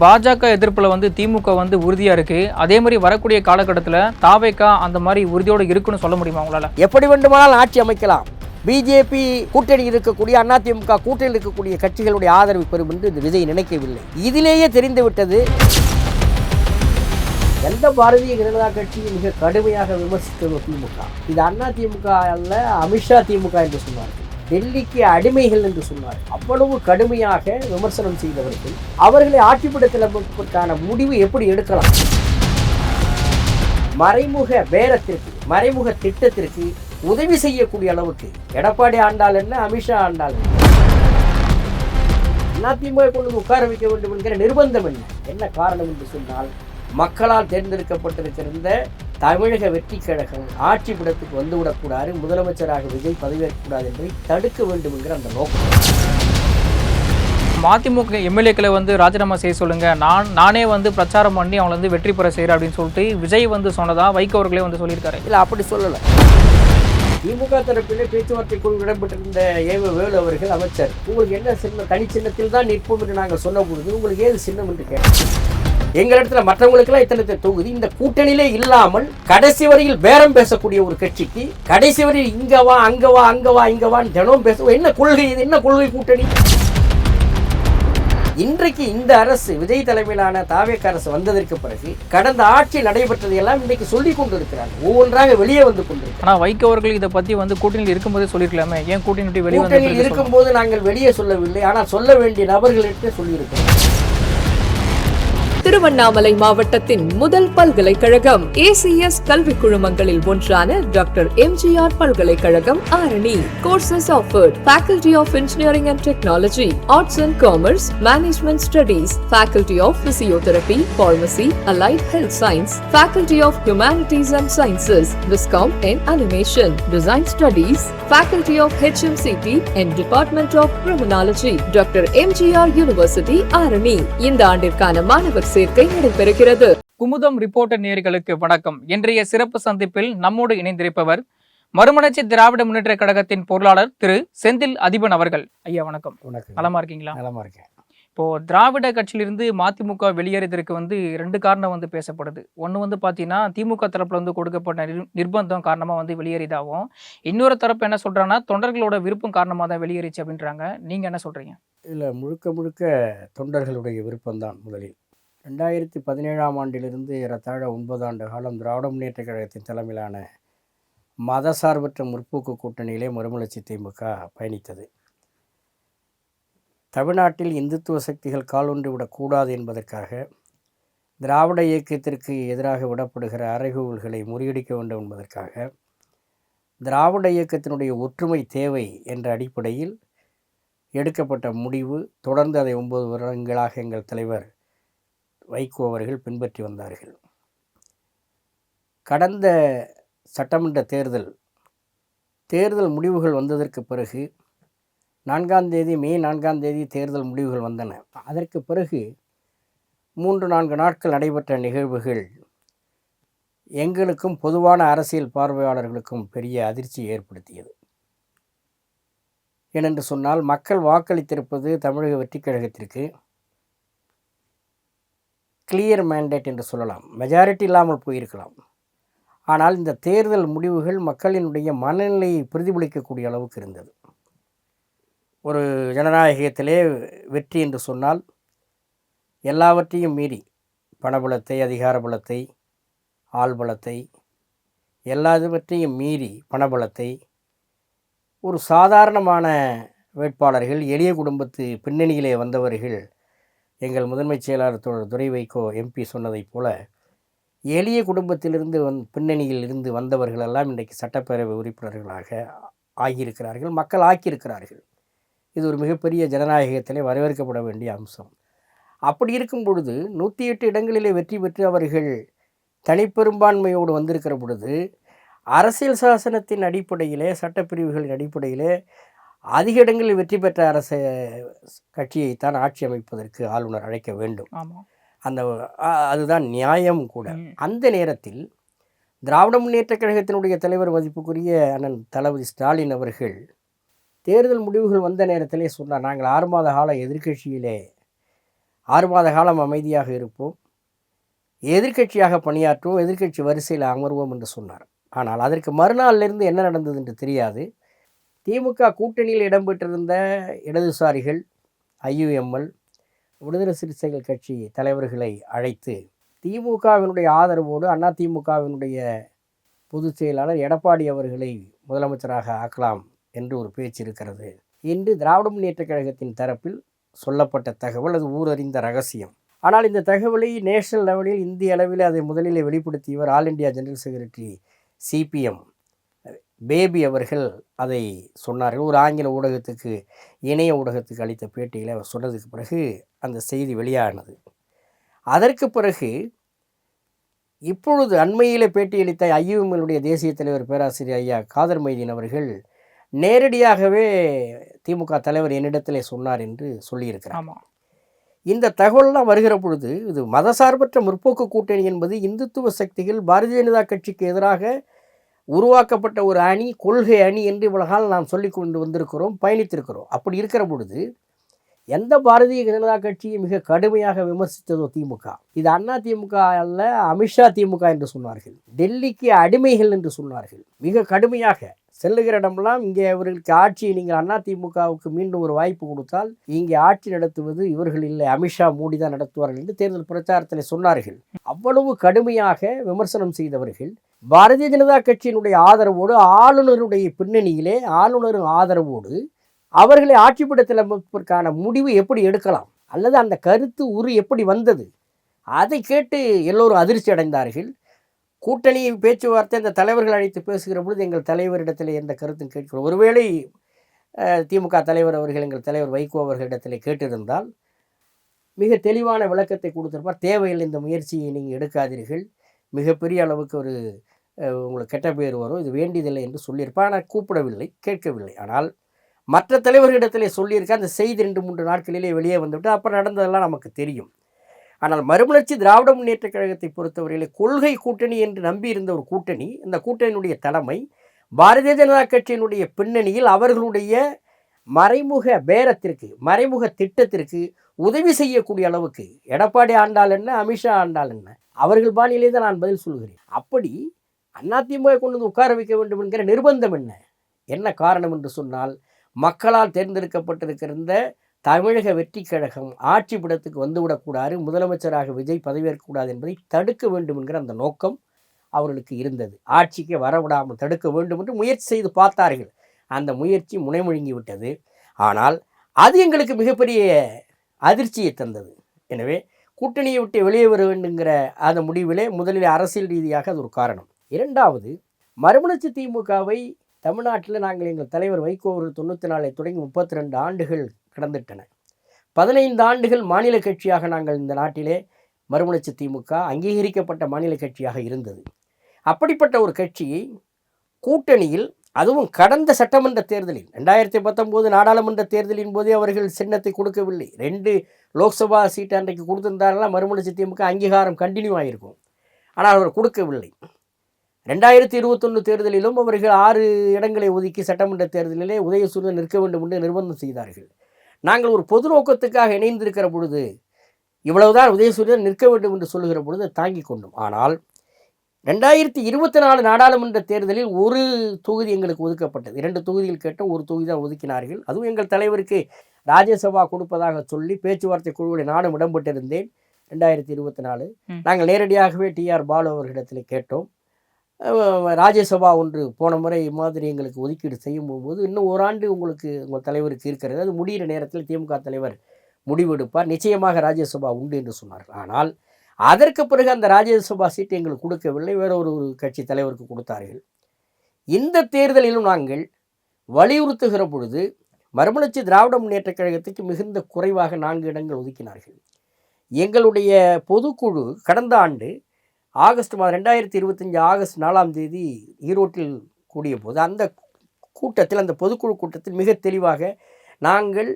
பாஜக எதிர்ப்புல வந்து திமுக வந்து உறுதியா இருக்கு. அதே மாதிரி வரக்கூடிய காலகட்டத்தில் தாவேகா அந்த மாதிரி உறுதியோடு இருக்குன்னு சொல்ல முடியுமா உங்களால? எப்படி வேண்டுமானாலும் ஆட்சி அமைக்கலாம். பிஜேபி கூட்டணி இருக்கக்கூடிய அதிமுக கூட்டணியில் இருக்கக்கூடிய கட்சிகளுடைய ஆதரவு பெறும் என்று இந்த விஜய் நினைக்கவில்லை. இதிலேயே தெரிந்துவிட்டது. எந்த பாரதிய ஜனதா கட்சியை மிக கடுமையாக விமர்சித்தது திமுக. இது அதிமுக அல்ல, அமித்ஷா திமுக என்று சொன்னார்கள். டெல்லிக்கு அடிமைகள் என்று சொன்னார். அவ்வளவு கடுமையாக விமர்சனம் செய்தவர்கள் அவர்களை ஆட்சிப்படத்திற்கான முடிவு எப்படி எடுக்கலாம்? மறைமுக பேரத்திற்கு, மறைமுக திட்டத்திற்கு உதவி செய்யக்கூடிய அளவுக்கு எடப்பாடி ஆண்டாள் என்ன, அமித்ஷா ஆண்டாள் அதிமுக கொண்டு உட்கார வைக்க வேண்டும் என்கிற நிர்பந்தம் என்ன காரணம் என்று சொன்னால், மக்களால் தேர்ந்தெடுக்கப்பட்டிருக்கின்ற தமிழக வெற்றி கழகம் ஆட்சி படத்துக்கு வந்துவிடக்கூடாது, முதலமைச்சராக விஜய் பதவியேற்கக்கூடாது என்பதை தடுக்க வேண்டும் என்கிற அந்த நோக்கம். மதிமுக எம்எல்ஏக்களை வந்து ராஜினாமா செய்ய சொல்லுங்க, நானே வந்து பிரச்சாரம் பண்ணி அவங்களை வந்து வெற்றி பெற செய்கிறேன் அப்படின்னு சொல்லிட்டு விஜய் வந்து சொன்னதா வைகோ அவர்களே வந்து சொல்லியிருக்காரு. இல்லை, அப்படி சொல்லலை. திமுக தரப்பிலே பேச்சுவார்த்தை குழு இடம்பெற்றிருந்த வேலு அவர்கள் அமைச்சர், உங்களுக்கு என்ன சின்னம், தனி சின்னத்தில் தான் நிற்போம் என்று நாங்கள் சொன்ன பொழுது உங்களுக்கு ஏது சின்னம் என்று கேட்டோம். எங்களிடத்துல மற்றவங்களுக்கெல்லாம் இத்தனை தொகுதி இந்த கூட்டணியிலே இல்லாமல் கடைசி வரையில் பேரம் பேசக்கூடிய ஒரு கட்சிக்கு கடைசி வரையில் இங்கவா அங்கவா அங்கவா இங்கவான்னு தினம் பேச என்ன கொள்கை? இது என்ன கொள்கை கூட்டணி? இன்றைக்கு இந்த அரசு, விஜய் தலைமையிலான தாவேக அரசு வந்ததற்கு பிறகு கடந்த ஆட்சி நடைபெற்றதை எல்லாம் இன்றைக்கு சொல்லிக் கொண்டிருக்கிறார்கள், ஒவ்வொன்றாக வெளியே வந்து கொண்டிருக்கிறார். ஆனால் வைகோ அவர்கள் இதை பற்றி வந்து கூட்டணியில் இருக்கும்போதே சொல்லியிருக்கலாமே, ஏன் கூட்டணி வெளியே கூட்டணியில் இருக்கும்போது நாங்கள் வெளியே சொல்லவில்லை, ஆனால் சொல்ல வேண்டிய நபர்களிடத்தே சொல்லியிருக்கிறோம். திருவண்ணாமலை மாவட்டத்தின் முதல் பல்கலைக்கழகம் ஏசிஎஸ் கல்வி குழுமங்களில் ஒன்றான டாக்டர் எம்ஜிஆர் பல்கலைக்கழகம் Arani. Courses offered: Faculty of Engineering and Technology, Arts and Commerce, Management Studies, Faculty of Physiotherapy, Pharmacy, Allied Health Science, Faculty of Humanities and Sciences, Viscom and Animation, Design Studies, Faculty of HMCT and Department of Criminology, doctor MGR university Arani. இந்த ஆண்டிற்கான மாணவர் சேர்க்கை நடைபெறுகிறது. Kumudam reporter நேயர்களுக்கு வணக்கம். இன்றைய சிறப்பு சந்திப்பில் நம்மோடு இணைந்திருப்பவர் மறுமலர்ச்சி திராவிட முன்னேற்ற கழகத்தின் பொருளாளர் திரு செந்தில் அதிபன் அவர்கள். ஐயா வணக்கம். நலமா இருக்கீங்களா? நலமா இருக்கேன். இப்போ திராவிட கட்சியிலிருந்து மதிமுக வெளியேறதற்கு வந்து 2 காரணம் வந்து பேசப்படுது. ஒன்று வந்து பார்த்தீங்கன்னா திமுக தரப்புல வந்து கொடுக்கப்பட்ட நிர்பந்தம் காரணமாக வந்து வெளியேறிதாகவும், இன்னொரு தரப்பு என்ன சொல்றாங்கன்னா தொண்டர்களோட விருப்பம் காரணமாக தான் வெளியேறிச்சு அப்படின்றாங்க. நீங்க என்ன சொல்றீங்க? இல்லை, முழுக்க முழுக்க தொண்டர்களுடைய விருப்பம்தான். முதலில் 2017ஆம் ஆண்டிலிருந்து ஏறத்தாழ 9 ஆண்டு காலம் திராவிட முன்னேற்ற கழகத்தின் தலைமையிலான மதசார்பற்ற முற்போக்கு கூட்டணியிலே மறுமலர்ச்சி திமுக பயணித்தது. தமிழ்நாட்டில் இந்துத்துவ சக்திகள் காலொன்று விடக்கூடாது என்பதற்காக திராவிட இயக்கத்திற்கு எதிராக விடப்படுகிற அறைகூவல்களை முறியடிக்க வேண்டும் என்பதற்காக திராவிட இயக்கத்தினுடைய ஒற்றுமை தேவை என்ற அடிப்படையில் எடுக்கப்பட்ட முடிவு. தொடர்ந்து அதை 9 வருடங்களாக எங்கள் தலைவர் வைகோ அவர்கள் பின்பற்றி வந்தார்கள். கடந்த சட்டமன்ற தேர்தல் முடிவுகள் வந்ததற்கு பிறகு மே 4 தேர்தல் முடிவுகள் வந்தன. அதற்கு பிறகு 3-4 நாட்கள் நடைபெற்ற நிகழ்வுகள் எங்களுக்கும் பொதுவான அரசியல் பார்வையாளர்களுக்கும் பெரிய அதிர்ச்சியை ஏற்படுத்தியது. ஏனென்று சொன்னால், மக்கள் வாக்களித்திருப்பது தமிழக வெற்றி கழகத்திற்கு கிளியர் மேண்டேட் என்று சொல்லலாம். மெஜாரிட்டி இல்லாமல் போயிருக்கலாம். ஆனால் இந்த தேர்தல் முடிவுகள் மக்களினுடைய மனநிலையை பிரதிபலிக்கக்கூடிய அளவுக்கு இருந்தது. ஒரு ஜனநாயகத்திலே வெற்றி என்று சொன்னால் எல்லாவற்றையும் மீறி பணபலத்தை, அதிகார பலத்தை, ஆள்பலத்தை, எல்லாவற்றையும் மீறி பணபலத்தை, ஒரு சாதாரணமான வேட்பாளர்கள், எளிய குடும்பத்து பின்னணியிலே வந்தவர்கள், எங்கள் முதன்மை செயலாளர் துரை வைகோ எம்பி சொன்னதைப் போல எளிய குடும்பத்திலிருந்து பின்னணியில் இருந்து வந்தவர்களெல்லாம் இன்றைக்கு சட்டப்பேரவை உறுப்பினர்களாக ஆகியிருக்கிறார்கள், மக்கள் ஆக்கியிருக்கிறார்கள். இது ஒரு மிகப்பெரிய ஜனநாயகத்திலே வரவேற்கப்பட வேண்டிய அம்சம். அப்படி இருக்கும் பொழுது 108 இடங்களிலே வெற்றி பெற்று அவர்கள் தனிப்பெரும்பான்மையோடு வந்திருக்கிற பொழுது, அரசியல் சாசனத்தின் அடிப்படையிலே, சட்டப்பிரிவுகளின் அடிப்படையிலே அதிக இடங்களில் வெற்றி பெற்ற கட்சியைத்தான் ஆட்சி அமைப்பதற்கு ஆளுநர் அழைக்க வேண்டும். அதுதான் நியாயம் கூட. அந்த நேரத்தில் திராவிட முன்னேற்ற கழகத்தினுடைய தலைவர் மதிப்புக்குரிய அண்ணன் தளபதி ஸ்டாலின் அவர்கள் தேர்தல் முடிவுகள் வந்த நேரத்திலே சொன்னார், நாங்கள் 6 மாத கால எதிர்க்கட்சியிலே 6 மாத காலம் அமைதியாக இருப்போம், எதிர்க்கட்சியாக பணியாற்றுவோம், எதிர்க்கட்சி வரிசையில் அமர்வோம் என்று சொன்னார். ஆனால் அதற்கு மறுநாளிலிருந்து என்ன நடந்தது என்று தெரியாது. திமுக கூட்டணியில் இடம்பெற்றிருந்த இடதுசாரிகள், ஐயுஎம்எல், விடுதலை சிறுத்தைகள் கட்சி தலைவர்களை அழைத்து திமுகவினுடைய ஆதரவோடு அதிமுகவினுடைய பொதுச் செயலாளர் எடப்பாடி அவர்களை முதலமைச்சராக ஆக்கலாம் என்று ஒரு பேச்சு இருக்கிறது என்று திராவிட முன்னேற்றக் கழகத்தின் தரப்பில் சொல்லப்பட்ட தகவல். அது ஊரறிந்த ரகசியம். ஆனால் இந்த தகவலை நேஷனல் லெவலில், இந்திய அளவில் அதை முதலில் வெளிப்படுத்தியவர் all India general secretary CPM Baby அவர்கள் அதை சொன்னார்கள். ஒரு ஆங்கில ஊடகத்துக்கு, இணைய ஊடகத்துக்கு அளித்த பேட்டியில் அவர் சொன்னதுக்கு பிறகு அந்த செய்தி வெளியானது. அதற்கு பிறகு இப்பொழுது அண்மையில் பேட்டியளித்த ஐயுஎம்எல்லுடைய தேசிய தலைவர் பேராசிரியர் ஐயா காதர் மைதீன் அவர்கள் நேரடியாகவே திமுக தலைவர் என்னிடத்திலே சொன்னார் என்று சொல்லியிருக்கிறார். இந்த தகவல்லாம் வருகிற பொழுது இது மதசார்பற்ற முற்போக்கு கூட்டணி என்பது இந்துத்துவ சக்திகள் பாரதிய ஜனதா கட்சிக்கு எதிராக உருவாக்கப்பட்ட ஒரு அணி, கொள்கை அணி என்று இவ்வளவு நாம் சொல்லி கொண்டு வந்திருக்கிறோம், பயணித்திருக்கிறோம். அப்படி இருக்கிற பொழுது எந்த பாரதிய ஜனதா கட்சியை மிக கடுமையாக விமர்சித்ததோ திமுக, இது அண்ணா திமுக அல்ல, அமித்ஷா திமுக என்று சொன்னார்கள். டெல்லிக்கு அடிமைகள் என்று சொன்னார்கள். மிக கடுமையாக செல்லுகிற இடமெல்லாம் இங்கே அவர்களுக்கு ஆட்சியை நீங்கள் அண்ணா திமுகவுக்கு மீண்டும் ஒரு வாய்ப்பு கொடுத்தால் இங்கே ஆட்சி நடத்துவது இவர்கள் இல்லை, அமித்ஷா மோடி தான் நடத்துவார்கள் என்று தேர்தல் பிரச்சாரத்தில் சொன்னார்கள். அவ்வளவு கடுமையாக விமர்சனம் செய்தவர்கள் பாரதிய ஜனதா கட்சியினுடைய ஆதரவோடு, ஆளுநருடைய பின்னணியிலே ஆளுநரின் ஆதரவோடு அவர்களை ஆட்சிப்படத்தில் அமைப்பதற்கான முடிவு எப்படி எடுக்கலாம், அல்லது அந்த கருத்து எப்படி வந்தது, அதை கேட்டு எல்லோரும் அதிர்ச்சி அடைந்தார்கள். கூட்டணி பேச்சுவார்த்தை அந்த தலைவர்கள் அழைத்து பேசுகிற பொழுது எங்கள் தலைவரிடத்தில் எந்த கருத்தும் கேட்கிறோம். ஒருவேளை திமுக தலைவர் அவர்கள் எங்கள் தலைவர் வைகோ அவர்களிடத்தில் கேட்டிருந்தால் மிக தெளிவான விளக்கத்தை கொடுத்திருப்பார். தேவையில் இந்த முயற்சியை நீங்கள் எடுக்காதீர்கள், மிகப்பெரிய அளவுக்கு ஒரு உங்களுக்கு கெட்ட பேர் வரும், இது வேண்டியதில்லை என்று சொல்லியிருப்பார். ஆனால் கூப்பிடவில்லை, கேட்கவில்லை. ஆனால் மற்ற தலைவர்களிடத்திலே சொல்லியிருக்க அந்த செய்தி 2-3 நாட்களிலே வெளியே வந்துவிட்டு அப்புறம் நடந்ததெல்லாம் நமக்கு தெரியும். ஆனால் மறுமலர்ச்சி திராவிட முன்னேற்ற கழகத்தை பொறுத்தவரையிலே கொள்கை கூட்டணி என்று நம்பியிருந்த ஒரு கூட்டணி, இந்த கூட்டணியினுடைய தலைமை பாரதிய ஜனதா கட்சியினுடைய பின்னணியில் அவர்களுடைய மறைமுக பேரத்திற்கு, மறைமுக திட்டத்திற்கு உதவி செய்யக்கூடிய அளவுக்கு எடப்பாடி ஆண்டால் என்ன, அமித்ஷா ஆண்டால் என்ன, அவர்கள் பாணியிலே தான் நான் பதில் சொல்கிறேன். அப்படி அதிமுக கொண்டு வந்து உட்கார வைக்க வேண்டும் என்கிற நிர்பந்தம் என்ன காரணம் என்று சொன்னால், மக்களால் தேர்ந்தெடுக்கப்பட்டிருக்கிற தமிழக வெற்றி கழகம் ஆட்சி படத்துக்கு வந்துவிடக்கூடாது, முதலமைச்சராக விஜய் பதவியேற்கக்கூடாது என்பதை தடுக்க வேண்டும் என்கிற அந்த நோக்கம் அவர்களுக்கு இருந்தது. ஆட்சிக்கு வரவிடாமல் தடுக்க வேண்டும் என்று முயற்சி செய்து பார்த்தார்கள். அந்த முயற்சி முனைமுழுங்கி விட்டது. ஆனால் அது எங்களுக்கு மிகப்பெரிய அதிர்ச்சியை தந்தது. எனவே கூட்டணியை விட்டு வெளியே வர வேண்டுங்கிற அந்த முடிவிலே முதலில் அரசியல் ரீதியாக அது ஒரு காரணம். இரண்டாவது, மறுமலர்ச்சி திமுகவை தமிழ்நாட்டில் நாங்கள் எங்கள் தலைவர் வைகோ அவர்கள் 94 தொடங்கி 32 ஆண்டுகள் கடந்துட்டன. 15 ஆண்டுகள் மாநில கட்சியாக நாங்கள் இந்த நாட்டிலே மறுமலர்ச்சி திமுக அங்கீகரிக்கப்பட்ட மாநில கட்சியாக இருந்தது. அப்படிப்பட்ட ஒரு கட்சியை கூட்டணியில், அதுவும் கடந்த சட்டமன்ற தேர்தலில் 2019 நாடாளுமன்ற தேர்தலின் போதே அவர்கள் சின்னத்தை கொடுக்கவில்லை. 2 லோக்சபா சீட்டு அன்றைக்கு கொடுத்திருந்தார்களா மறுமலர்ச்சி திமுக அங்கீகாரம் கண்டினியூ ஆகிருக்கும். ஆனால் அவர் கொடுக்கவில்லை. 2021 தேர்தலிலும் அவர்கள் 6 இடங்களை ஒதுக்கி சட்டமன்ற தேர்தலிலே உதயசூரியன் நிற்க வேண்டும் என்று நிர்பந்தம் செய்தார்கள். நாங்கள் ஒரு பொது நோக்கத்துக்காக இணைந்திருக்கிற பொழுது இவ்வளவுதான் உதயசூரியன் நிற்க வேண்டும் என்று சொல்லுகிற பொழுது தாங்கிக் கொண்டோம். ஆனால் 2024 நாடாளுமன்ற தேர்தலில் ஒரு தொகுதி எங்களுக்கு ஒதுக்கப்பட்டது. 2 தொகுதிகள் கேட்டோம், ஒரு தொகுதி தான் ஒதுக்கினார்கள். அதுவும் எங்கள் தலைவருக்கு ராஜ்யசபா கொடுப்பதாக சொல்லி பேச்சுவார்த்தை குழுவில் நானும் இடம்பெற்றிருந்தேன். 2024 நாங்கள் நேரடியாகவே டிஆர் பாலு அவர்களிடத்தில் கேட்டோம். ராஜ்யசபா ஒன்று போன முறை மாதிரி எங்களுக்கு ஒதுக்கீடு செய்யும் போது இன்னும் ஓராண்டு உங்களுக்கு உங்கள் தலைவருக்கு இருக்கிறது, அது முடிகிற நேரத்தில் திமுக தலைவர் முடிவெடுப்பார், நிச்சயமாக ராஜ்யசபா உண்டு என்று சொன்னார்கள். ஆனால் அதற்கு பிறகு அந்த ராஜ்யசபா சீட்டு எங்களுக்கு கொடுக்கவில்லை, வேற ஒரு கட்சி தலைவருக்கு கொடுத்தார்கள். இந்த தேர்தலிலும் நாங்கள் வலியுறுத்துகிற பொழுது மறுமலர்ச்சி திராவிட முன்னேற்ற கழகத்துக்கு மிகுந்த குறைவாக 4 இடங்கள் ஒதுக்கினார்கள். எங்களுடைய பொதுக்குழு கடந்த ஆண்டு ஆகஸ்ட் மாதம் 2025 ஆகஸ்ட் 4ஆம் தேதி ஈரோட்டில் கூடிய போது அந்த கூட்டத்தில், அந்த பொதுக்குழு கூட்டத்தில் மிக தெளிவாக நாங்கள்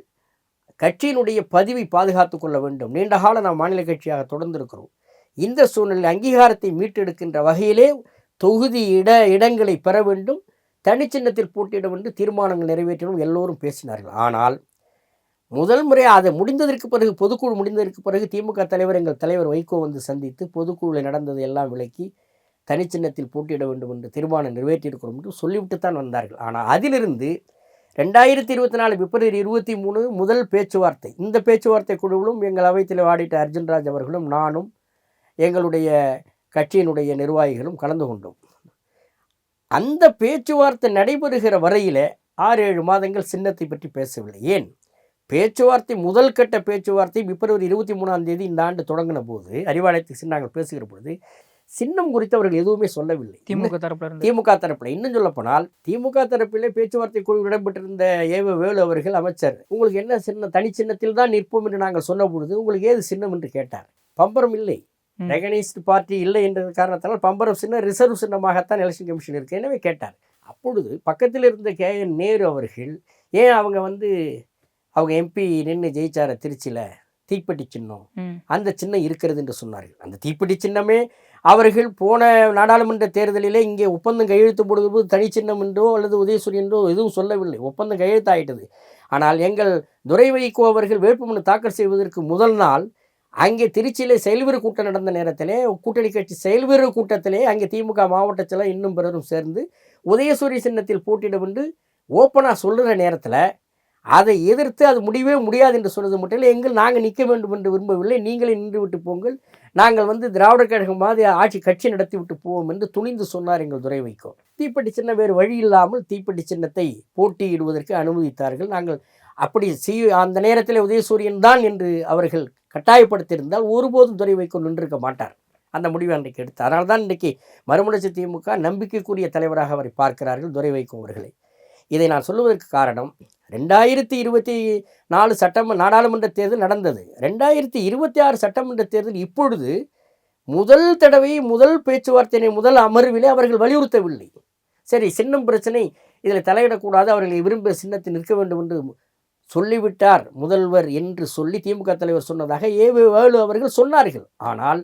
கட்சியினுடைய பதிவை பாதுகாத்து கொள்ள வேண்டும், நீண்ட காலம் நாம் மாநில கட்சியாக தொடர்ந்திருக்கிறோம், இந்த சூழ்நிலை அங்கீகாரத்தை மீட்டெடுக்கின்ற வகையிலே தொகுதி இடங்களை பெற வேண்டும், தனிச்சின்னத்தில் போட்டியிட வேண்டும், தீர்மானங்கள் நிறைவேற்றணும், எல்லோரும் பேசினார்கள். ஆனால் முதல் முறை அதை முடிந்ததற்கு பிறகு, பொதுக்குழு முடிந்ததற்கு பிறகு திமுக தலைவர், எங்கள் தலைவர் வைகோ வந்து சந்தித்து பொதுக்குழுவில் நடந்ததை எல்லாம் விளக்கி தனிச்சின்னத்தில் போட்டியிட வேண்டும் என்று தீர்மானம் நிறைவேற்றியிருக்கிறோம் என்று சொல்லிவிட்டு தான் வந்தார்கள். ஆனால் அதிலிருந்து 2024 பிப்ரவரி 23 முதல் பேச்சுவார்த்தை, இந்த பேச்சுவார்த்தை குழுவிலும் எங்கள் அவைத்தலைவர் ஆடிட்டர் அர்ஜுன்ராஜ் அவர்களும் நானும் எங்களுடைய கட்சியினுடைய நிர்வாகிகளும் கலந்து கொண்டோம். அந்த பேச்சுவார்த்தை நடைபெறுகிற வரையில் 6-7 மாதங்கள் சின்னத்தை பற்றி பேசவில்லை. ஏன்? பேச்சுவார்த்தை முதல் கட்ட பேச்சுவார்த்தை பிப்ரவரி 23 இந்த ஆண்டு தொடங்கின போது அறிவாலயத்துக்கு நாங்கள் பேசுகிற பொழுது சின்னம் குறித்து அவர்கள் எதுவுமே சொல்லவில்லை. திமுக தரப்பில் இன்னும் சொல்லப்போனால் திமுக தரப்பிலே பேச்சுவார்த்தை குழு இடம்பெற்றிருந்த வேலு அவர்கள் அமைச்சர், உங்களுக்கு என்ன சின்னம், தனி சின்னத்தில் தான் நிற்போம் என்று நாங்கள் சொன்ன பொழுது உங்களுக்கு ஏது சின்னம் என்று கேட்டார். பம்பரம் இல்லை, ரெகனைஸ்டு பார்ட்டி இல்லை என்ற காரணத்தால் பம்பரம் சின்னம் ரிசர்வ் சின்னமாகத்தான் எலெக்ஷன் கமிஷன் இருக்கு, எனவே கேட்டார். அப்பொழுது பக்கத்தில் இருந்த KN நேரு அவர்கள், ஏன் அவங்க எம்பி நின்று ஜெயிச்சார திருச்சியில், தீப்பெட்டி சின்னம், அந்த சின்னம் இருக்கிறது என்று சொன்னார்கள். அந்த தீப்பெட்டி சின்னமே அவர்கள் போன நாடாளுமன்ற தேர்தலிலே இங்கே ஒப்பந்தம் கையெழுத்து போடும்போது தனி சின்னம் என்றோ அல்லது உதயசூரி என்றோ எதுவும் சொல்லவில்லை, ஒப்பந்தம் கையெழுத்தாயிட்டது. ஆனால் எங்கள் துரை வைகோ அவர்கள் வேட்புமனு தாக்கல் செய்வதற்கு முதல் நாள் அங்கே திருச்சியிலே செயல்வீரர் கூட்டம் நடந்த நேரத்திலே, கூட்டணி கட்சி செயல்வீரர் கூட்டத்திலே அங்கே திமுக மாவட்ட செயலர் இன்னும் பிறரும் சேர்ந்து உதயசூரி சின்னத்தில் போட்டியிடும் என்று ஓப்பனாக சொல்லுகிற நேரத்தில் அதை எதிர்த்து அது முடியவே முடியாது என்று சொன்னது மட்டும் இல்லை, நாங்கள் நிற்க வேண்டும் என்று விரும்பவில்லை, நீங்களே நின்று விட்டு போங்கள், நாங்கள் திராவிடர் கழகம் மாதிரி கட்சி நடத்தி விட்டு போவோம் என்று துணிந்து சொன்னார் எங்கள் துரை வைகோ. தீப்பெட்டி சின்னம் வேறு வழி இல்லாமல் தீப்பெட்டி சின்னத்தை போட்டியிடுவதற்கு அனுமதித்தார்கள். நாங்கள் அப்படி அந்த நேரத்தில் உதயசூரியன் தான் என்று அவர்கள் கட்டாயப்படுத்தியிருந்தால் ஒருபோதும் துரை வைகோ நின்றிருக்க மாட்டார். அந்த முடிவை அன்றைக்கு எடுத்தார். அதனால தான் இன்றைக்கு மறுமலர்ச்சி திமுக நம்பிக்கைக்குரிய தலைவராக அவரை பார்க்கிறார்கள், துரை வைகோ அவர்களை. இதை நான் சொல்லுவதற்கு காரணம், 2024 நாடாளுமன்ற தேர்தல் நடந்தது. 2026 சட்டமன்ற தேர்தல் இப்பொழுது முதல் தடவை முதல் பேச்சுவார்த்தை முதல் அமர்விலே அவர்கள் வலியுறுத்தவில்லை. சரி, சின்னம் பிரச்சனை, இதில் தலையிடக்கூடாது, அவர்களை விரும்பிய சின்னத்தில் நிற்க வேண்டும் என்று சொல்லிவிட்டார் முதல்வர் என்று சொல்லி திமுக தலைவர் சொன்னதாக வேலு அவர்கள் சொன்னார்கள். ஆனால்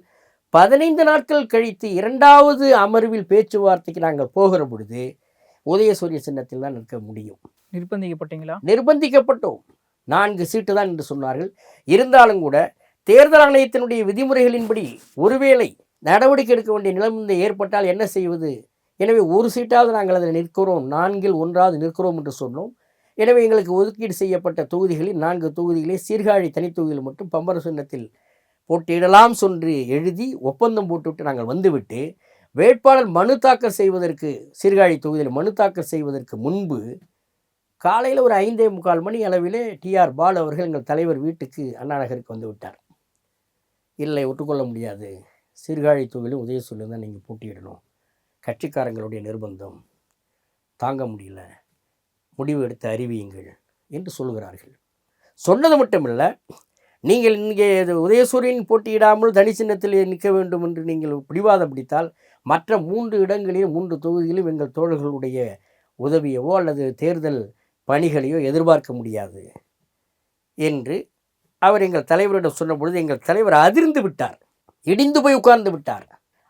15 நாட்கள் கழித்து 2வது அமர்வில் பேச்சுவார்த்தைக்கு நாங்கள் போகிற பொழுது உதயசூரிய சின்னத்தில் தான் நிற்க முடியும். நிர்பந்திக்கப்பட்டீங்களா? நிர்பந்திக்கப்பட்டோம். 4 சீட்டு தான் என்று சொன்னார்கள். இருந்தாலும் கூட தேர்தல் ஆணையத்தினுடைய விதிமுறைகளின்படி ஒருவேளை நடவடிக்கை எடுக்க வேண்டிய நிலைமை ஏற்பட்டால் என்ன செய்வது? எனவே ஒரு சீட்டாவது நாங்கள் அதில் நிற்கிறோம், 4ல் 1ஆவது நிற்கிறோம் என்று சொன்னோம். எனவே எங்களுக்கு ஒதுக்கீடு செய்யப்பட்ட தொகுதிகளில் 4 தொகுதிகளே சீர்காழி தனித்தொகுதியில் மட்டும் பம்பர சின்னத்தில் போட்டியிடலாம் என்று எழுதி ஒப்பந்தம் போட்டுவிட்டு நாங்கள் வந்துவிட்டு வேட்பாளர் மனு தாக்கல் செய்வதற்கு, சீர்காழி தொகுதியில் மனு தாக்கல் செய்வதற்கு முன்பு காலையில் ஒரு 5:45 மணி அளவிலே TR பாலு அவர்கள் எங்கள் தலைவர் வீட்டுக்கு அண்ணா நகருக்கு வந்து விட்டார். இல்லை, ஒட்டுக்கொள்ள முடியாது, சீர்காழி தொகுதியிலும் உதயசூரியன் தான் நீங்கள் போட்டியிடணும், கட்சிக்காரங்களுடைய நிர்பந்தம் தாங்க முடியல, முடிவு எடுத்து அறிவியுங்கள் என்று சொல்கிறார்கள். சொன்னது மட்டுமில்லை, நீங்கள் இங்கே உதயசூரியன் போட்டியிடாமல் தனி சின்னத்தில் நிற்க வேண்டும் என்று நீங்கள் பிடிவாதம் பிடித்தால் மற்ற 3 இடங்களிலும் 3 தொகுதிகளிலும் எங்கள் தோழர்களுடைய உதவியவோ அல்லது தேர்தல் பணிகளையோ எதிர்பார்க்க முடியாது என்று அவர் எங்கள் தலைவரிடம் சொன்ன பொழுது எங்கள் தலைவர் அதிர்ந்து விட்டார், இடிந்து போய் உட்கார்ந்து விட்டார்.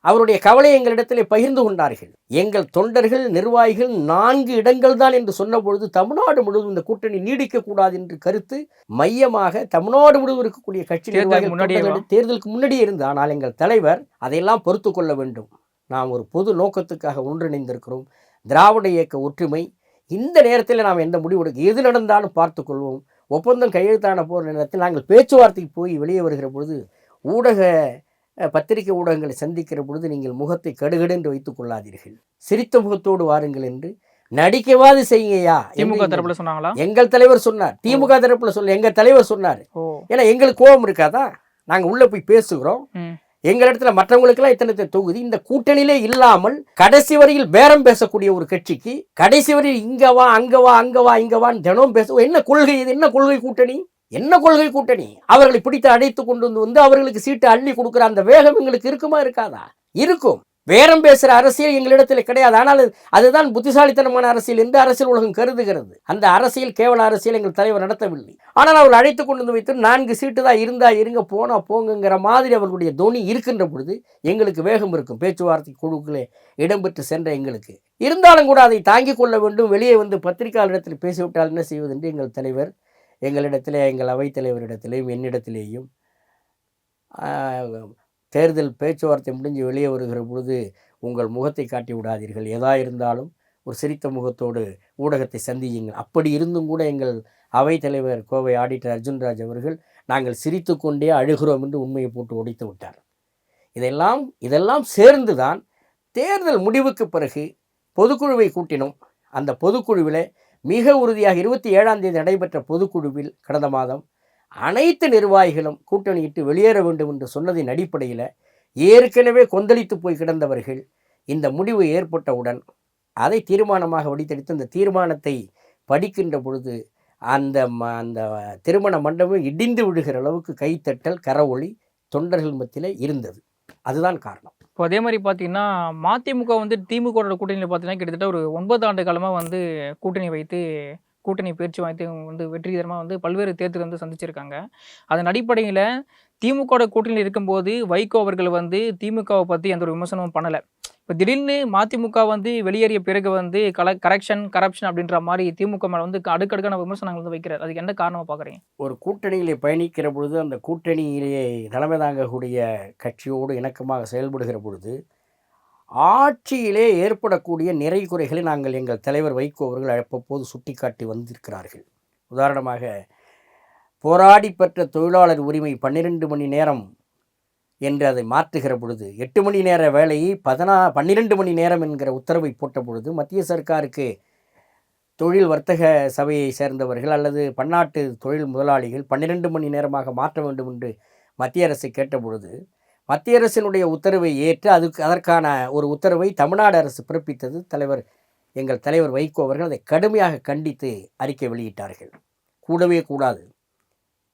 அவருடைய கவலையை எங்களிடத்திலே பகிர்ந்து கொண்டார்கள். எங்கள் தொண்டர்கள் நிர்வாகிகள் 4 இடங்கள் தான் என்று சொன்ன பொழுது தமிழ்நாடு முழுவதும் இந்த கூட்டணி நீடிக்கக்கூடாது என்று கருத்து மையமாக தமிழ்நாடு முழுவதும் இருக்கக்கூடிய கட்சி நிர்வாகிகள் தேர்தலுக்கு முன்னாடியே இருந்து. ஆனால் எங்கள் தலைவர் அதையெல்லாம் பொறுத்து கொள்ள வேண்டும், நாம் ஒரு பொது நோக்கத்துக்காக ஒன்றிணைந்திருக்கிறோம், திராவிட இயக்க ஒற்றுமை, இந்த நேரத்தில் நாம் எந்த முடிவு எடுக்க, எது நடந்தாலும் பார்த்துக்கொள்வோம், ஒப்பந்தம் கையெழுத்தான போகிற நேரத்தில் நாங்கள் பேச்சுவார்த்தைக்கு போய் வெளியே வருகிற பொழுது பத்திரிகை ஊடகங்களை சந்திக்கிற பொழுது நீங்கள் முகத்தை கடுகடு வைத்துக் கொள்ளாதீர்கள், சிரித்த முகத்தோடு வாருங்கள் என்று நடிக்கவாது செய்யுங்கய்யா. திமுக தரப்புல சொன்னாங்களா? எங்கள் தலைவர் சொன்னார். திமுக தரப்புல சொல்ல எங்கள் தலைவர் சொன்னார். ஏன்னா எங்களுக்கு கோபம் இருக்காதா? நாங்கள் உள்ள போய் பேசுகிறோம், எங்களிடத்துல மற்றவங்களுக்கெல்லாம் இத்தனை தொகுதி, இந்த கூட்டணியிலே இல்லாமல் கடைசி வரையில் பேரம் பேசக்கூடிய ஒரு கட்சிக்கு கடைசி வரையில் இங்கவா அங்கவா அங்கவா இங்கவான்னு தினம் பேச என்ன கொள்கை? இது என்ன கொள்கை கூட்டணி? என்ன கொள்கை கூட்டணி? அவர்களை பிடித்து அடைத்து கொண்டு வந்து அவர்களுக்கு சீட்டு அள்ளி கொடுக்குற அந்த வேகம் எங்களுக்கு இருக்குமா இருக்காதா? இருக்கும். பேரம் பேசுகிற அரசியல் எங்களிடத்தில் கிடையாது. ஆனால் அதுதான் புத்திசாலித்தனமான அரசியல் என்று அரசியல் உலகம் கருதுகிறது. அந்த அரசியல் கேவல அரசியல் எங்கள் தலைவர் நடத்தவில்லை. ஆனால் அவர்கள் அழைத்து கொண்டு வந்து வைத்து 4 சீட்டு தான் இருந்தா இருங்க, போனா போங்கிற மாதிரி அவர்களுடைய தோனி இருக்கின்ற பொழுது எங்களுக்கு வேகம் இருக்கும். பேச்சுவார்த்தை குழுக்களே இடம்பெற்று சென்ற எங்களுக்கு இருந்தாலும் கூட அதை தாங்கிக் கொள்ள வேண்டும். வெளியே வந்து பத்திரிகையாளரிடத்தில் பேசிவிட்டால் என்ன செய்வது என்று எங்கள் தலைவர் எங்களிடத்தில், எங்கள் அவைத்தலைவரிடத்திலேயும் என்னிடத்திலேயும் தேர்தல் பேச்சுவார்த்தை முடிஞ்சு வெளியே வருகிற பொழுது உங்கள் முகத்தை காட்டி விடாதீர்கள், எதா இருந்தாலும் ஒரு சிரித்த முகத்தோடு ஊடகத்தை சந்தியுங்கள். அப்படி இருந்தும் கூட எங்கள் அவைத்தலைவர் கோவை ஆடிட்டர் அர்ஜுன்ராஜ் அவர்கள் நாங்கள் சிரித்து கொண்டே அழுகிறோம் என்று உண்மையை போட்டு உடைத்து விட்டார். இதெல்லாம் சேர்ந்து தான் தேர்தல் முடிவுக்கு பிறகு பொதுக்குழுவை கூட்டினோம். அந்த பொதுக்குழுவில் மிக உறுதியாக 27ஆம் தேதி நடைபெற்ற பொதுக்குழுவில் கடந்த மாதம் அனைத்து நிர்வாகிகளும் கூட்டணியிட்டு வெளியேற வேண்டும் என்று சொன்னதின் அடிப்படையில் ஏற்கனவே கொந்தளித்து போய் கிடந்தவர்கள் இந்த முடிவு ஏற்பட்டவுடன் அதை தீர்மானமாக வடித்தெடுத்து அந்த தீர்மானத்தை படிக்கின்ற பொழுது அந்த திருமண மண்டபம் இடிந்து விடுகிற அளவுக்கு கைத்தட்டல், கரவொலி தொண்டர்கள் மத்தியில் இருந்தது. அதுதான் காரணம். இப்போ அதே மாதிரி பார்த்தீங்கன்னா மதிமுக வந்து திமுகவோட கூட்டணியில் பார்த்தீங்கன்னா கிட்டத்தட்ட ஒரு 9 ஆண்டு காலமாக வந்து கூட்டணி வைத்து கூட்டணி பேச்சு வைத்து வந்து வெற்றிகரமாக வந்து பல்வேறு தேர்தல் வந்து சந்திச்சிருக்காங்க. அதன் அடிப்படையில் திமுகவோட கூட்டணியில் இருக்கும்போது வைகோ அவர்கள் வந்து திமுகவை பற்றி எந்த ஒரு விமர்சனமும் பண்ணலை. இப்போ திடீர்னு மதிமுக வந்து வெளியேறிய பிறகு வந்து கரப்ஷன் அப்படின்ற மாதிரி திமுக மேலே வந்து அடுக்கடுக்கான விமர்சனங்கள் வந்து வைக்கிறார். அதுக்கு என்ன காரணமாக பார்க்குறீங்க? ஒரு கூட்டணியிலே பயணிக்கிற பொழுது அந்த கூட்டணியிலே தலைமை தாங்கக்கூடிய கட்சியோடு இணக்கமாக செயல்படுகிற பொழுது ஆட்சியிலே ஏற்படக்கூடிய நிறை குறைகளை நாங்கள் எங்கள் தலைவர் வைகோ அவர்கள் அவ்வப்போது சுட்டிக்காட்டி வந்திருக்கிறார்கள். உதாரணமாக போராடி பெற்ற தொழிலாளர் உரிமை 12 மணி நேரம் என்று அதை மாற்றுகிற பொழுது 8 மணி நேர வேலையை 12 மணி நேரம் என்கிற உத்தரவை போட்ட பொழுது மத்திய சர்க்காருக்கு தொழில் வர்த்தக சபையை சேர்ந்தவர்கள் அல்லது பன்னாட்டு தொழில் முதலாளிகள் 12 மணி நேரமாக மாற்ற வேண்டும் என்று மத்திய அரசு கேட்ட பொழுது மத்திய அரசினுடைய உத்தரவை ஏற்று அதற்கான ஒரு உத்தரவை தமிழ்நாடு அரசு பிறப்பித்தது. எங்கள் தலைவர் வைகோ அவர்கள் அதை கடுமையாக கண்டித்து அறிக்கை வெளியிட்டார்கள். கூடவே கூடாது,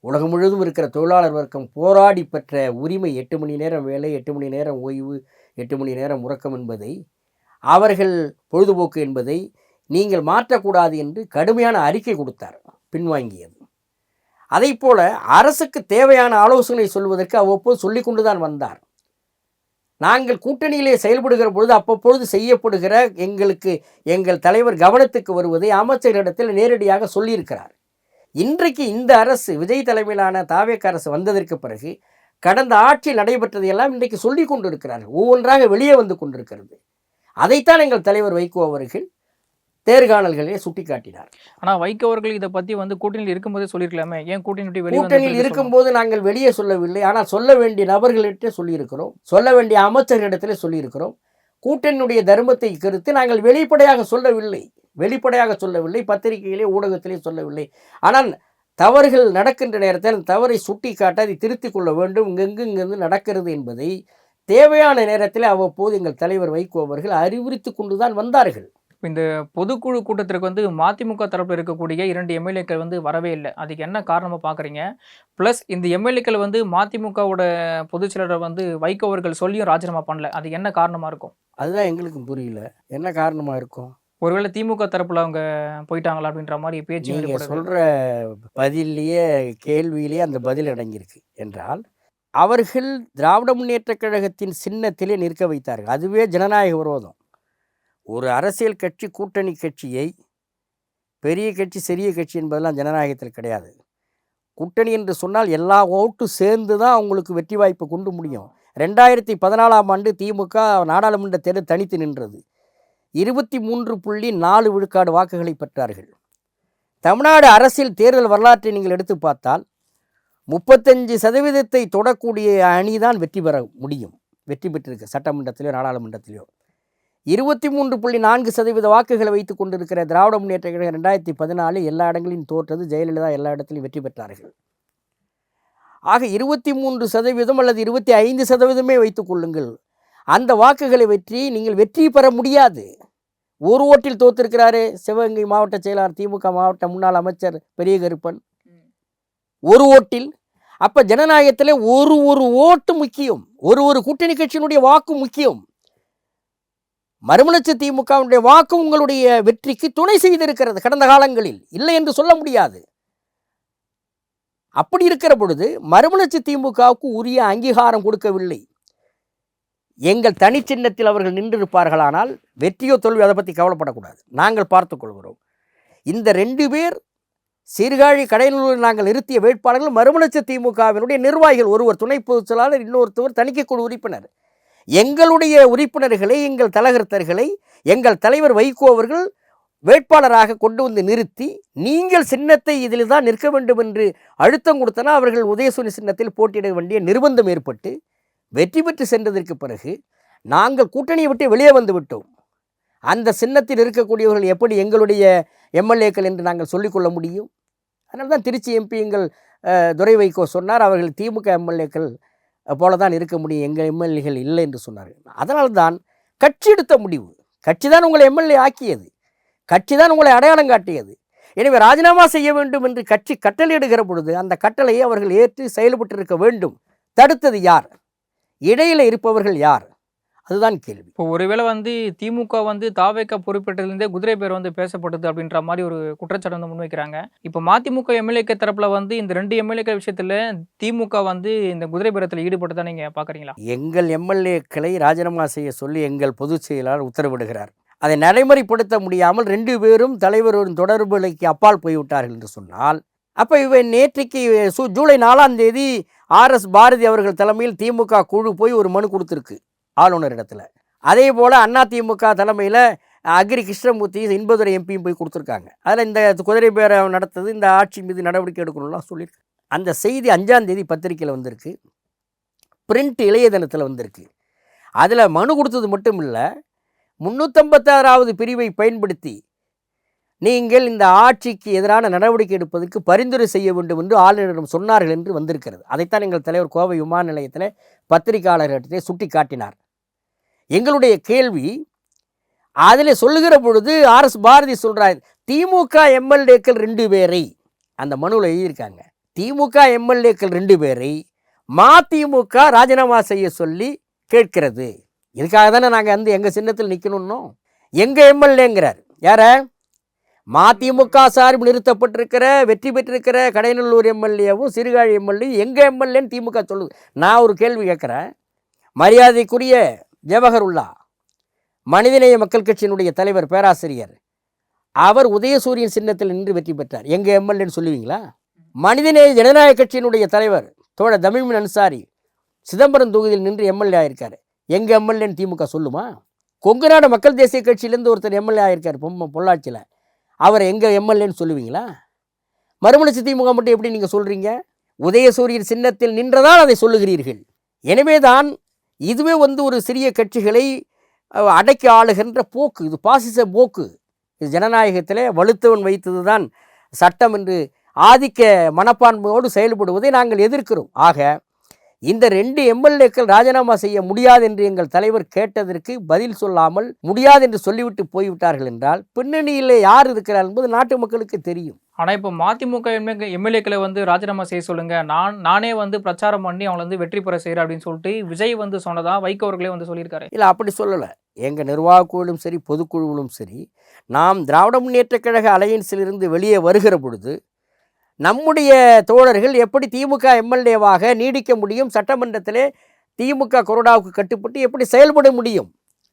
உலகம் முழுவதும் இருக்கிற தொழிலாளர் வர்க்கம் போராடி பெற்ற உரிமை 8 மணி நேரம் வேலை, 8 மணி நேரம் ஓய்வு, 8 மணி நேரம் உறக்கம் என்பதை, அவர்கள் பொழுதுபோக்கு என்பதை நீங்கள் மாற்றக்கூடாது என்று கடுமையான அறிக்கை கொடுத்தார். பின்வாங்கியது. அதை போல அரசுக்கு தேவையான ஆலோசனை சொல்வதற்கு அவ்வப்போது சொல்லி கொண்டு தான் வந்தார். நாங்கள் கூட்டணியிலே செயல்படுகிற பொழுது அப்பப்பொழுது செய்யப்படுகிற எங்கள் தலைவர் கவனத்துக்கு வருவதை அமைச்சரிடத்தில் நேரடியாக சொல்லியிருக்கிறார். இன்றைக்கு இந்த அரசு, விஜய் தலைமையிலான தாவேக அரசு வந்ததற்கு பிறகு கடந்த ஆட்சியில் நடைபெற்றதையெல்லாம் இன்றைக்கு சொல்லி கொண்டிருக்கிறார்கள். ஒவ்வொன்றாக வெளியே வந்து கொண்டிருக்கிறது. அதைத்தான் எங்கள் தலைவர் வைகோ அவர்கள் தேர்காணல்களே சுட்டி காட்டினார். ஆனால் வைகோ அவர்கள் இதை பற்றி வந்து கூட்டணியில் இருக்கும்போதே சொல்லியிருக்கலாமே, ஏன் கூட்டணியில் இருக்கும்போது நாங்கள் வெளியே சொல்லவில்லை. ஆனால் சொல்ல வேண்டிய நபர்களிடத்தே சொல்லியிருக்கிறோம், சொல்ல வேண்டிய அமைச்சர்களிடத்திலே சொல்லியிருக்கிறோம். கூட்டணியுடைய தர்மத்தை கருத்து நாங்கள் வெளிப்படையாக சொல்லவில்லை, பத்திரிகையிலே ஊடகத்திலே சொல்லவில்லை. ஆனால் தவறுகள் நடக்கின்ற நேரத்தில் தவறை சுட்டி காட்ட அதை திருத்திக் கொள்ள வேண்டும், இங்கிருந்து நடக்கிறது என்பதை தேவையான நேரத்தில் அவ்வப்போது எங்கள் தலைவர் வைகோ அவர்கள் அறிவுறுத்தி கொண்டுதான் வந்தார்கள். இந்த பொதுக்குழு கூட்டத்திற்கு வந்து மதிமுக தரப்பில் இருக்கக்கூடிய 2 எம்எல்ஏக்கள் வந்து வரவே இல்லை. அதுக்கு என்ன காரணமாக பார்க்குறீங்க? ப்ளஸ் இந்த எம்எல்ஏக்கள் வந்து மதிமுகவோட பொதுச் செயலரை வந்து வைகோ அவர்கள் சொல்லியும் ராஜினாமா பண்ணல. அது என்ன காரணமாக இருக்கும்? அதுதான் எங்களுக்கும் புரியல, என்ன காரணமாக இருக்கும். ஒருவேளை திமுக தரப்பில் அவங்க போயிட்டாங்களா அப்படின்ற மாதிரி பேச்சு. நீங்கள் சொல்கிற பதிலேயே கேள்வியிலேயே அந்த பதில் அடங்கியிருக்கு என்றால், அவர்கள் திராவிட முன்னேற்றக் கழகத்தின் சின்னத்திலே நிற்க வைத்தார்கள். அதுவே ஜனநாயக விரோதம். ஒரு அரசியல் கட்சி கூட்டணி கட்சியை, பெரிய கட்சி சிறிய கட்சி என்பதெல்லாம் ஜனநாயகத்தில் கிடையாது. கூட்டணி என்று சொன்னால் எல்லா ஓட்டும் சேர்ந்து தான் அவங்களுக்கு வெற்றி வாய்ப்பை கொண்டு முடியும். 2014ஆம் ஆண்டு திமுக நாடாளுமன்ற தேர்தல் தனித்து நின்றது. 23.4 விழுக்காடு வாக்குகளை பெற்றார்கள். தமிழ்நாடு அரசியல் தேர்தல் வரலாற்றை நீங்கள் எடுத்து பார்த்தால் 35% தொடக்கூடிய அணிதான் வெற்றி பெற முடியும். வெற்றி பெற்றிருக்கு சட்டமன்றத்திலோ நாடாளுமன்றத்திலோ. 23.4% வாக்குகளை வைத்துக் கொண்டிருக்கிற திராவிட முன்னேற்ற கழகம் 2014 எல்லா இடங்களிலும் தோற்றது. ஜெயலலிதா எல்லா இடத்திலும் வெற்றி பெற்றார்கள். ஆக 23% அல்லது 25% வைத்துக் கொள்ளுங்கள். அந்த வாக்குகளை நீங்கள் வெற்றி பெற முடியாது. ஒரு ஓட்டில் தோற்றிருக்கிறாரு சிவகங்கை மாவட்ட செயலாளர், திமுக மாவட்ட முன்னாள் அமைச்சர் பெரிய கருப்பன், ஒரு ஓட்டில். அப்ப ஜனநாயகத்திலே ஒரு ஓட்டு முக்கியம், ஒரு கூட்டணி கட்சியினுடைய வாக்கு முக்கியம். மறுமலர்ச்சி திமுகவுடைய வாக்கு உங்களுடைய வெற்றிக்கு துணை செய்திருக்கிறது கடந்த காலங்களில், இல்லை என்று சொல்ல முடியாது. அப்படி இருக்கிற பொழுது மறுமலர்ச்சி திமுகவுக்கு உரிய அங்கீகாரம் கொடுக்கவில்லை. எங்கள் தனி சின்னத்தில் அவர்கள் நின்றிருப்பார்களானால் வெற்றியோ தோல்வி அதை பற்றி கவலைப்படக்கூடாது, நாங்கள் பார்த்துக் கொள்கிறோம். இந்த 2 பேர் சீர்காழி கடையனூரில் நாங்கள் நிறுத்திய வேட்பாளர்கள் மறுமலர்ச்சி திமுகவினுடைய நிர்வாகிகள், ஒருவர் துணை பொதுச் செயலாளர், இன்னொருத்தவர் தணிக்கைக்குழு உறுப்பினர். எங்களுடைய உறுப்பினர்களை, எங்கள் தலகர்த்தர்களை எங்கள் தலைவர் வைகோ அவர்கள் வேட்பாளராக கொண்டு வந்து நிறுத்தி, நீங்கள் சின்னத்தை இதில் தான் நிற்க வேண்டும் என்று அழுத்தம் கொடுத்தனா அவர்கள் உதயசூரிய சின்னத்தில் போட்டியிட வேண்டிய நிர்பந்தம் ஏற்பட்டு வெற்றி பெற்று சென்றதற்கு பிறகு நாங்கள் கூட்டணியை விட்டு வெளியே வந்து விட்டோம். அந்த சின்னத்தில் இருக்கக்கூடியவர்கள் எப்படி எங்களுடைய எம்எல்ஏக்கள் என்று நாங்கள் சொல்லிக்கொள்ள முடியும்? அதனால தான் திருச்சி எம்பி எங்கள் துரை வைகோ சொன்னார், அவர்கள் திமுக எம்எல்ஏக்கள் போல தான் இருக்க முடியும், எங்கள் எம்எல்ஏகள் இல்லை என்று சொன்னார்கள். அதனால்தான் கட்சி எடுத்த முடிவு. கட்சி தான் உங்களை எம்எல்ஏ ஆக்கியது, கட்சி தான் உங்களை அடையாளம் காட்டியது. எனவே ராஜினாமா செய்ய வேண்டும் என்று கட்சி கட்டளையிடுகிற பொழுது அந்த கட்டளையை அவர்கள் ஏற்று செயல்பட்டு இருக்க வேண்டும். தடுத்தது யார்? இடையில இருப்பவர்கள் யார்? அதுதான் கேள்வி. இப்போ ஒருவேளை வந்து திமுக வந்து தாவேக்கா பொறுப்பேற்றதுலேருந்தே குதிரை பேர் வந்து பேசப்பட்டது அப்படின்ற மாதிரி ஒரு குற்றச்சாட்டு வந்து முன்வைக்கிறாங்க. இப்போ மதிமுக எம்எல்ஏக்கள் தரப்புல வந்து இந்த 2 எம்எல்ஏக்கள் விஷயத்துல திமுக வந்து இந்த குதிரை பேரத்தில் ஈடுபட்டதா நீங்க பாக்குறீங்களா? எங்கள் எம்எல்ஏக்களை ராஜினாமா செய்ய சொல்லி எங்கள் பொதுச் செயலாளர் உத்தரவிடுகிறார். அதை நடைமுறைப்படுத்த முடியாமல் 2 பேரும் தலைவரின் தொடர்புகளுக்கு அப்பால் போய்விட்டார்கள் என்று சொன்னால், அப்போ இவை நேற்றைக்கு ஜூலை 4ஆம் தேதி RS பாரதி அவர்கள் தலைமையில் திமுக குழு போய் ஒரு மனு கொடுத்துருக்கு ஆளுநரிடத்தில். அதே போல் அதிமுக தலைமையில் அக்ரி கிருஷ்ணமூர்த்தி, இன்பதுரை எம்பியும் போய் கொடுத்துருக்காங்க. அதில் இந்த குதிரை பேரம் நடத்தது, இந்த ஆட்சி மீது நடவடிக்கை எடுக்கணும்லாம் சொல்லியிருக்கு. அந்த செய்தி 5ஆம் தேதி பத்திரிக்கையில் வந்திருக்கு, பிரிண்ட் இளையதனத்தில் வந்திருக்கு. அதில் மனு கொடுத்தது மட்டும் இல்லை, 356வது பிரிவை பயன்படுத்தி நீங்கள் இந்த ஆட்சிக்கு எதிரான நடவடிக்கை எடுப்பதற்கு பரிந்துரை செய்ய வேண்டும் என்று ஆளுநரிடம் சொன்னார்கள் என்று வந்திருக்கிறது. அதைத்தான் எங்கள் தலைவர் கோவை விமான நிலையத்தில் பத்திரிகையாளர்களிடத்தை சுட்டி காட்டினார். எங்களுடைய கேள்வி, அதில் சொல்லுகிற பொழுது RS பாரதி சொல்கிறார், திமுக எம்எல்ஏக்கள் 2 பேரை, அந்த மனுவில் எழுதியிருக்காங்க, திமுக எம்எல்ஏக்கள் 2 பேரை மதிமுக ராஜினாமா செய்ய சொல்லி கேட்கிறது. இதுக்காக தானே நாங்கள் வந்து எங்கள் சின்னத்தில் நிற்கணும்னோ. எங்கள் எம்எல்ஏங்கிறார் யார? மதிமுக சார்பில் நிறுத்தப்பட்டிருக்கிற வெற்றி பெற்றிருக்கிற கடையநல்லூர் எம்எல்ஏவும் சீர்காழி எம்எல்ஏ எங்கள் எம்எல்ஏன்னு திமுக சொல்லுது. நான் ஒரு கேள்வி கேட்குறேன். மரியாதைக்குரிய ஜவஹருல்லா மனிதநேய மக்கள் கட்சியினுடைய தலைவர் பேராசிரியர், அவர் உதயசூரியன் சின்னத்தில் நின்று வெற்றி பெற்றார், எங்கள் எம்எல்ஏன்னு சொல்லுவீங்களா? மனிதநேய ஜனநாயக கட்சியினுடைய தலைவர் தோழர் தமிழ்மன் அன்சாரி சிதம்பரம் தொகுதியில் நின்று எம்எல்ஏ ஆயிருக்கார், எங்கள் எம்எல்ஏன்னு திமுக சொல்லுமா? கொங்கு நாடு மக்கள் தேசிய கட்சியிலேருந்து ஒருத்தர் எம்எல்ஏ ஆயிருக்கார் பொள்ளாச்சியில், அவர் எங்கள் எம்எல்ஏன்னு சொல்லுவீங்களா? மறுமலர்ச்சி திமுக மட்டும் எப்படி நீங்கள் சொல்கிறீங்க? உதயசூரியன் சின்னத்தில் நின்றதால் அதை சொல்லுகிறீர்கள். எனவே தான் இதுவே வந்து ஒரு சிறிய கட்சிகளை அடக்கி ஆளுகின்ற போக்கு, இது பாசிச போக்கு. இது ஜனநாயகத்திலே வலுத்தவன் வைத்தது தான் சட்டம் என்று ஆதிக்க மனப்பான்மையோடு செயல்படுவதை நாங்கள் எதிர்க்கிறோம். ஆக இந்த 2 எம்எல்ஏக்கள் ராஜினாமா செய்ய முடியாது என்று எங்கள் தலைவர் கேட்டதற்கு பதில் சொல்லாமல் முடியாது என்று சொல்லிவிட்டு போய்விட்டார்கள் என்றால் பின்னணியில் யார் இருக்கிறார் என்பது நாட்டு மக்களுக்கு தெரியும். ஆனால் இப்போ மதிமுக எம்எல்ஏக்களை வந்து ராஜினாமா செய்ய சொல்லுங்க, நானே வந்து பிரச்சாரம் பண்ணி அவங்களை வந்து வெற்றி பெற செய்கிறேன் அப்படின்னு சொல்லிட்டு விஜய் வந்து சொன்னதா வைகோ அவர்களே வந்து சொல்லியிருக்காரு. இல்லை, அப்படி சொல்லலை. எங்கள் நிர்வாகக்குழுவும் சரி பொதுக்குழுவிலும் சரி, நாம் திராவிட முன்னேற்றக் கழக அலையன்ஸிலிருந்து வெளியே வருகிற பொழுது நம்முடைய தோழர்கள் எப்படி திமுக எம்எல்ஏவாக நீடிக்க முடியும், சட்டமன்றத்திலே திமுக கொறடாவுக்கு கட்டுப்பட்டு எப்படி செயல்பட முடியும்?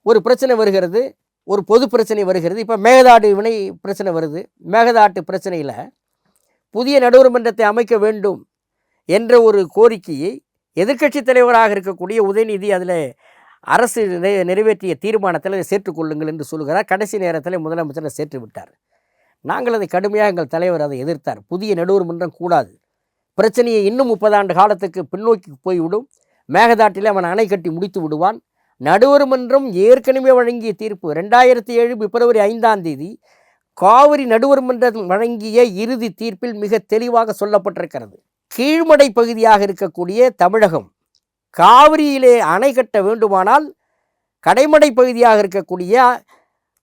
ஒரு பிரச்சனை வருகிறது, ஒரு பொது பிரச்சனை வருகிறது. இப்போ மேகதாடு வினை பிரச்சனை வருது. மேகதாட்டு பிரச்சனையில் புதிய நடுவர் மன்றத்தை அமைக்க வேண்டும் என்ற ஒரு கோரிக்கையை எதிர்க்கட்சி தலைவராக இருக்கக்கூடிய உதயநிதி அதில் அரசு நிறைவேற்றிய தீர்மானத்தில் அதை சேர்த்துக்கொள்ளுங்கள் என்று சொல்லுகிறார். கடைசி நேரத்தில் முதலமைச்சரை சேர்த்து விட்டார். நாங்கள் அதை கடுமையாக எங்கள் தலைவர் அதை எதிர்த்தார். புதிய நடுவர் மன்றம் கூடாது, பிரச்சனையை இன்னும் 30 ஆண்டு காலத்துக்கு பின்னோக்கி போய்விடும், மேகதாட்டில் அவன் அணை கட்டி முடித்து விடுவான். நடுவர் மன்றம் ஏற்கனவே வழங்கிய தீர்ப்பு 2007 பிப்ரவரி 5ஆம் தேதி காவிரி நடுவர் மன்றம் வழங்கிய இறுதி தீர்ப்பில் மிக தெளிவாக சொல்லப்பட்டிருக்கிறது. கீழ்மடை பகுதியாக இருக்கக்கூடிய தமிழகம் காவிரியிலே அணை கட்ட வேண்டுமானால் கடைமடை பகுதியாக இருக்கக்கூடிய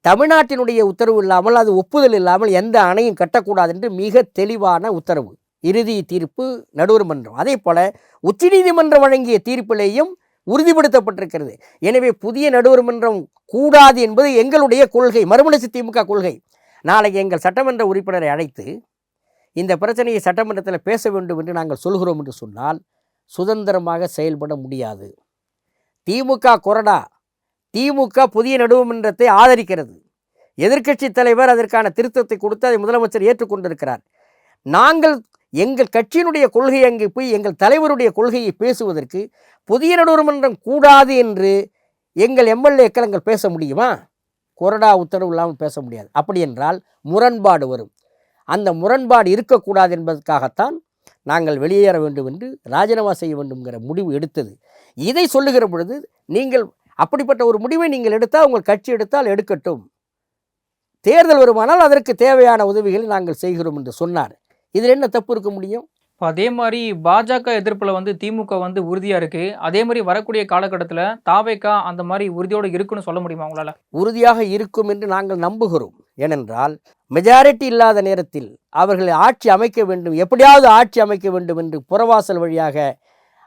தமிழ்நாட்டினுடைய உத்தரவு இல்லாமல், அது ஒப்புதல் இல்லாமல் எந்த அணையும் கட்டக்கூடாது என்று மிக தெளிவான உத்தரவு, இறுதி தீர்ப்பு நடுவர் மன்றம். அதே போல உச்சநீதிமன்றம் வழங்கிய தீர்ப்பிலேயும் உறுதிப்படுத்தப்பட்டிருக்கிறது. எனவே புதிய நடுவர் மன்றம் கூடாது என்பது எங்களுடைய கொள்கை, மறுமலர்ச்சி திமுக கொள்கை. நாளைக்கு எங்கள் சட்டமன்ற உறுப்பினரை அழைத்து இந்த பிரச்சனையை சட்டமன்றத்தில் பேச வேண்டும் என்று நாங்கள் சொல்கிறோம் என்று சொன்னால் சுதந்திரமாக செயல்பட முடியாது. திமுக கொறடா, திமுக புதிய நடுவர் மன்றத்தை ஆதரிக்கிறது. எதிர்க்கட்சி தலைவர் அதற்கான திருத்தத்தை கொடுத்து அதை முதலமைச்சர் ஏற்றுக்கொண்டிருக்கிறார். நாங்கள் எங்கள் கட்சியினுடைய கொள்கையை அங்கே போய் எங்கள் தலைவருடைய கொள்கையை பேசுவதற்கு புதிய நடுவர்மன்றம் கூடாது என்று எங்கள் எம்எல்ஏக்கள் அங்கே பேச முடியுமா? கொறடா உத்தரவு இல்லாமல் பேச முடியாது. அப்படி என்றால் முரண்பாடு வரும். அந்த முரண்பாடு இருக்கக்கூடாது என்பதற்காகத்தான் நாங்கள் வெளியேற வேண்டும் என்று ராஜினாமா செய்ய வேண்டும்ங்கிற முடிவு எடுத்தது. இதை சொல்லுகிற பொழுது நீங்கள் அப்படிப்பட்ட ஒரு முடிவை நீங்கள் எடுத்தால், உங்கள் கட்சி எடுத்தால் எடுக்கட்டும், தேர்தல் வருமானால் அதற்கு தேவையான உதவிகளை நாங்கள் செய்கிறோம் என்று சொன்னார். இதில் என்ன தப்பு இருக்க முடியும்? இப்போ அதே மாதிரி பாஜக எதிர்ப்பில் வந்து திமுக வந்து உறுதியாக இருக்குது. அதே மாதிரி வரக்கூடிய காலகட்டத்தில் தாவேகா அந்த மாதிரி உறுதியோடு இருக்குன்னு சொல்ல முடியுமா உங்களால்? உறுதியாக இருக்கும் என்று நாங்கள் நம்புகிறோம். ஏனென்றால் மெஜாரிட்டி இல்லாத நேரத்தில் அவர்கள் ஆட்சி அமைக்க வேண்டும், எப்படியாவது ஆட்சி அமைக்க வேண்டும் என்று புறவாசல் வழியாக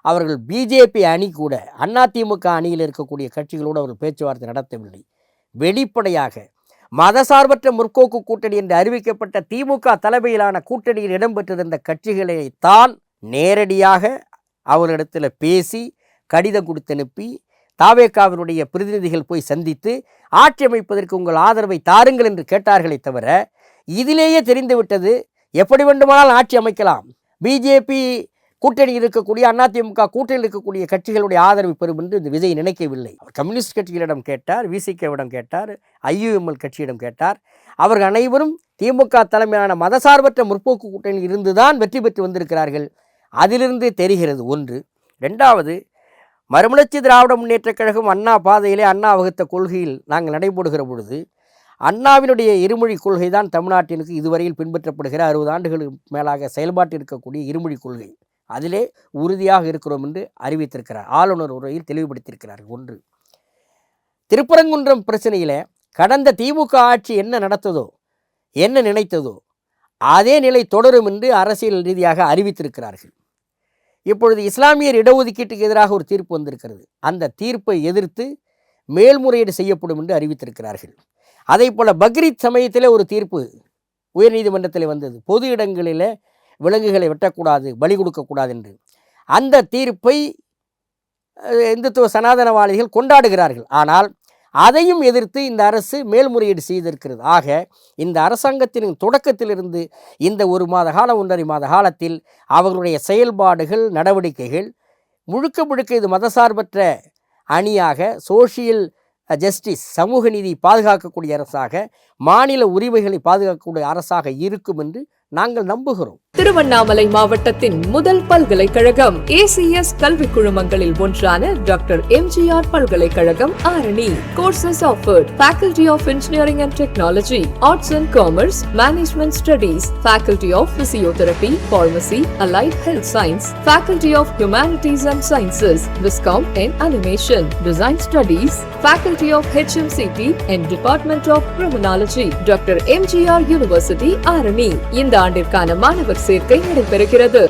அவர்கள் பிஜேபி அணி கூட அதிமுக அணியில் இருக்கக்கூடிய கட்சிகளோடு அவர்கள் பேச்சுவார்த்தை நடத்தவில்லை. வெளிப்படையாக மதசார்பற்ற முற்போக்கு கூட்டணி என்று அறிவிக்கப்பட்ட திமுக தலைமையிலான கூட்டணியில் இடம்பெற்றிருந்த கட்சிகளை தான் நேரடியாக அவர்களிடத்தில் பேசி கடிதம் கொடுத்து அனுப்பி தாவேகாவினுடைய பிரதிநிதிகள் போய் சந்தித்து ஆட்சி அமைப்பதற்கு உங்கள் ஆதரவை தாருங்கள் என்று கேட்டார்களே தவிர, இதிலேயே தெரிந்துவிட்டது எப்படி வேண்டுமானால் ஆட்சி அமைக்கலாம், பிஜேபி கூட்டணியில் இருக்கக்கூடிய அதிமுக கூட்டணியில் இருக்கக்கூடிய கட்சிகளுடைய ஆதரவு பெறும் என்று இந்த விஜய் நினைக்கவில்லை. கம்யூனிஸ்ட் கட்சிகளிடம் கேட்டார், விசிகவிடம் கேட்டார், ஐயுஎம்எல் கட்சியிடம் கேட்டார். அவர்கள் அனைவரும் திமுக தலைமையிலான மதசார்பற்ற முற்போக்கு கூட்டணியில் இருந்துதான் வெற்றி பெற்று வந்திருக்கிறார்கள். அதிலிருந்து தெரிகிறது ஒன்று. ரெண்டாவது, மறுமலர்ச்சி திராவிட முன்னேற்றக் கழகம் அண்ணா பாதையிலே அண்ணா வகுத்த கொள்கையில் நாங்கள் நடைபெறுகிற பொழுது அண்ணாவினுடைய இருமொழி கொள்கை தான் தமிழ்நாட்டிற்கு இதுவரையில் பின்பற்றப்படுகிற 60 ஆண்டுகளுக்கு மேலாக செயல்பாட்டில் இருக்கக்கூடிய இருமொழி கொள்கை. அதிலே உறுதியாக இருக்கிறோம் என்று அறிவித்திருக்கிறார். ஆளுநர் உரையில் தெளிவுபடுத்தியிருக்கிறார். ஒன்று, திருப்பரங்குன்றம் பிரச்சனையில் கடந்த திமுக ஆட்சி என்ன நடத்ததோ, என்ன நினைத்ததோ அதே நிலை தொடரும் என்று அரசியல் ரீதியாக அறிவித்திருக்கிறார்கள். இப்பொழுது இஸ்லாமியர் இடஒதுக்கீட்டுக்கு எதிராக ஒரு தீர்ப்பு வந்திருக்கிறது. அந்த தீர்ப்பை எதிர்த்து மேல்முறையீடு செய்யப்படும் என்று அறிவித்திருக்கிறார்கள். அதே போல் பக்ரீத் சமயத்திலே ஒரு தீர்ப்பு உயர்நீதிமன்றத்தில் வந்தது. பொது இடங்களில் விலங்குகளை வெட்டக்கூடாது, பலி கொடுக்கக்கூடாது என்று. அந்த தீர்ப்பை இந்துத்துவ சனாதனவாதிகள் கொண்டாடுகிறார்கள். ஆனால் அதையும் எதிர்த்து இந்த அரசு மேல்முறையீடு செய்திருக்கிறது. ஆக இந்த அரசாங்கத்தின் தொடக்கத்திலிருந்து இந்த 1 மாத காலம் 1.5 மாத காலத்தில் அவர்களுடைய செயல்பாடுகள், நடவடிக்கைகள் முழுக்க இது மதசார்பற்ற அணியாக, சோஷியல் ஜஸ்டிஸ், சமூக நீதி பாதுகாக்கக்கூடிய அரசாக, மாநில உரிமைகளை பாதுகாக்கக்கூடிய அரசாக இருக்கும் என்று நாங்கள் நம்புகிறோம். திருவண்ணாமலை மாவட்டத்தின் முதல் பல்கலைக்கழகம் ஏசிஎஸ் கல்வி குழுமங்களில் ஒன்றான டாக்டர் எம்ஜிஆர் பல்கலைக்கழகம் Arani. Courses offered: Faculty of Engineering and Technology, Arts and Commerce, Management Studies, Faculty of Physiotherapy, Pharmacy, Allied Health Science, Faculty of Humanities and Sciences, Viscom and Animation, Design Studies, Faculty of HMCT and Department of Criminology, doctor MGR university Arani. இந்த ஆண்டிற்கான மாணவர் சேர்க்கை நடைபெறுகிறது.